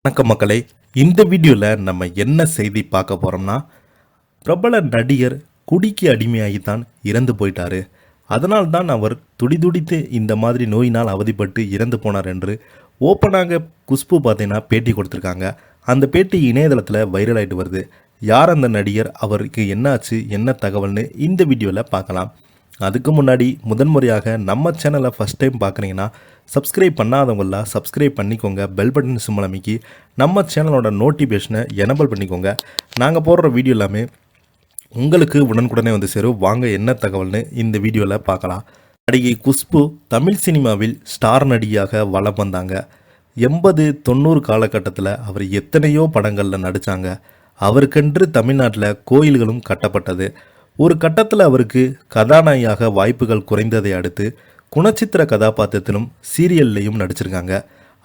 வணக்கம் மக்களே, இந்த வீடியோவில் நம்ம என்ன செய்தி பார்க்க போகிறோம்னா, பிரபல நடிகர் குடிக்கு அடிமையாகி தான் இறந்து போயிட்டாரு. அதனால்தான் அவர் துடிதுடித்து இந்த மாதிரி நோயினால் அவதிப்பட்டு இறந்து போனார் என்று ஓப்பனாக குஷ்பு பார்த்தீங்கன்னா பேட்டி கொடுத்துருக்காங்க. அந்த பேட்டி இணையதளத்தில் வைரல் ஆகிட்டு வருது. யார் அந்த நடிகர், அவருக்கு என்னாச்சு, என்ன தகவல்னு இந்த வீடியோவில் பார்க்கலாம். அதுக்கு முன்னாடி முதன்முறையாக நம்ம சேனலை ஃபஸ்ட் டைம் பார்க்குறீங்கன்னா சப்ஸ்கிரைப் பண்ணாதவங்களாம் சப்ஸ்கிரைப் பண்ணிக்கோங்க. பெல் பட்டன் சிம்பல் அமைக்கி நம்ம சேனலோட நோட்டிஃபிகேஷனை எனபிள் பண்ணிக்கோங்க. நாங்கள் போடுற வீடியோ எல்லாமே உங்களுக்கு உடனுக்குடனே வந்து சேரும். வாங்க என்ன தகவல்னு இந்த வீடியோவில் பார்க்கலாம். நடிகை குஷ்பு தமிழ் சினிமாவில் ஸ்டார் நடிகையாக வலம் வந்தாங்க. 80-90 காலகட்டத்தில் அவர் எத்தனையோ படங்களில் நடித்தாங்க. அவருக்கென்று தமிழ்நாட்டில் கோயில்களும் கட்டப்பட்டது. ஒரு கட்டத்தில் அவருக்கு கதாநாயகியாக வாய்ப்புகள் குறைந்ததை அடுத்து குணச்சித்திர கதாபாத்திரத்திலும் சீரியல்லையும் நடிச்சிருக்காங்க.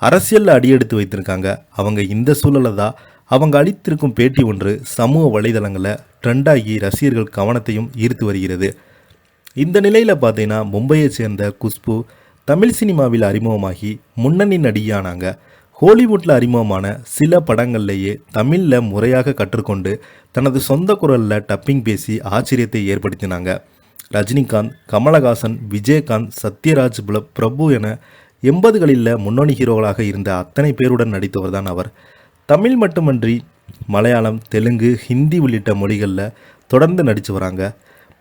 அரசியலில் அடியெடுத்து வைத்திருக்காங்க. அவங்க இந்த சூழலை தான் அவங்க அளித்திருக்கும் பேட்டி ஒன்று சமூக வலைதளங்களில் ட்ரெண்டாகி ரசிகர்கள் கவனத்தையும் ஈர்த்து வருகிறது. இந்த நிலையில் பார்த்தீங்கன்னா மும்பையை சேர்ந்த குஷ்பு தமிழ் சினிமாவில் அறிமுகமாகி முன்னணி நடிகையானாங்க. ஹாலிவுட்டில் அறிமுகமான சில படங்கள்லேயே தமிழில் முறையாக கற்றுக்கொண்டு தனது சொந்த குரலில் டப்பிங் பேசி ஆச்சரியத்தை ஏற்படுத்தினாங்க. ரஜினிகாந்த், கமலஹாசன், விஜயகாந்த், சத்யராஜ், பிரபு என 80களில் முன்னணி ஹீரோக்களாக இருந்த அத்தனை பேருடன் நடித்தவர் தான் அவர். தமிழ் மட்டுமன்றி மலையாளம், தெலுங்கு, ஹிந்தி உள்ளிட்ட மொழிகளில் தொடர்ந்து நடித்து வராங்க.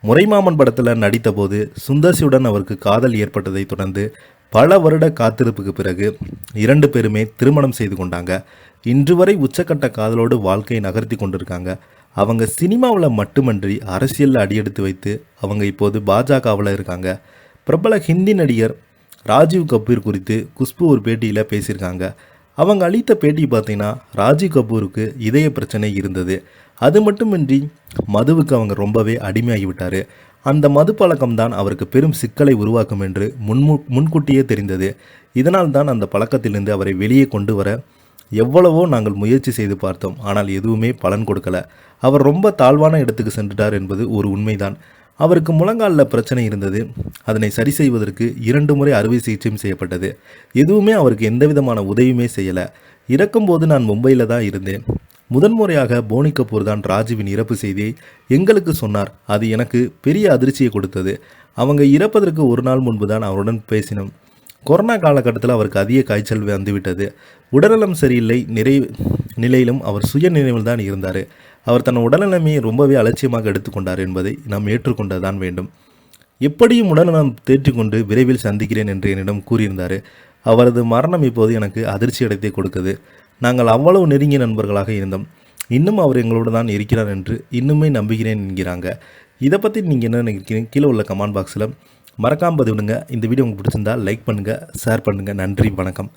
முறைமாமன் படத்தில் நடித்த போது சுந்தர்சியுடன் அவருக்கு காதல் ஏற்பட்டதை தொடர்ந்து பல வருட காத்திருப்புக்கு பிறகு 2 பேருமே திருமணம் செய்து கொண்டாங்க. இன்று வரை உச்சக்கட்ட காதலோடு வாழ்க்கையை நகர்த்தி கொண்டிருக்காங்க. அவங்க சினிமாவில் மட்டுமன்றி அரசியலில் அடியெடுத்து வைத்து அவங்க இப்போது பாஜகவில் இருக்காங்க. பிரபல ஹிந்தி நடிகர் ராஜீவ் கபூர் குறித்து குஷ்பு ஒரு பேட்டியில் பேசியிருக்காங்க. அவங்க அளித்த பேட்டி பார்த்தீங்கன்னா, ராஜீவ் கபூருக்கு இதய பிரச்சனை இருந்தது. அது மட்டுமின்றி மதுவுக்கு அவங்க ரொம்பவே அடிமையாகிவிட்டார். அந்த மது பழக்கம்தான் அவருக்கு பெரும் சிக்கலை உருவாக்கும் என்று முன்கூட்டியே தெரிந்தது. இதனால் தான் அந்த பழக்கத்திலிருந்து அவரை வெளியே கொண்டு வர எவ்வளவோ நாங்கள் முயற்சி செய்து பார்த்தோம். ஆனால் எதுவுமே பலன் கொடுக்கல. அவர் ரொம்ப தாழ்வான இடத்துக்கு சென்றுட்டார் என்பது ஒரு உண்மைதான். அவருக்கு முழங்காலில் பிரச்சனை இருந்தது. அதனை சரி செய்வதற்கு 2 முறை அறுவை சிகிச்சையும் செய்யப்பட்டது. எதுவுமே அவருக்கு எந்த விதமான உதவியுமே செய்யலை. இறக்கும்போது நான் மும்பையில் தான் இருந்தேன். முதன்முறையாக போனி கபூர் தான் ராஜுவின் இறப்பு செய்தியை எங்களுக்கு சொன்னார். அது எனக்கு பெரிய அதிர்ச்சியை கொடுத்தது. அவங்க இறப்பதற்கு ஒரு நாள் முன்பு தான் அவருடன் பேசினோம். கொரோனா காலகட்டத்தில் அவருக்கு அதிக காய்ச்சல் வந்துவிட்டது. உடல்நலம் சரியில்லை நிலையிலும் அவர் சுய நினைவில் தான் இருந்தார். அவர் தன் உடல்நிலைமையை ரொம்பவே அலட்சியமாக எடுத்துக்கொண்டார் என்பதை நாம் ஏற்றுக்கொண்டதான் வேண்டும். எப்படியும் உடல்நலம் தேற்றிக்கொண்டு விரைவில் சந்திக்கிறேன் என்று என்னிடம் கூறியிருந்தார். அவரது மரணம் இப்போது எனக்கு அதிர்ச்சி அடைத்தே கொடுக்குது. நாங்கள் அவ்வளவு நெருங்கிய நண்பர்களாக இருந்தோம். இன்னும் அவர் எங்களோடு தான் இருக்கிறார் என்று இன்னுமே நம்புகிறேன் என்கிறாங்க. இதை பற்றி நீங்கள் என்ன நினைக்கிறீங்க? கீழே உள்ள கமெண்ட் பாக்ஸில் மறக்காமல் பதிவிடுங்க. இந்த வீடியோ உங்களுக்கு பிடிச்சிருந்தால் லைக் பண்ணுங்கள், ஷேர் பண்ணுங்கள். நன்றி, வணக்கம்.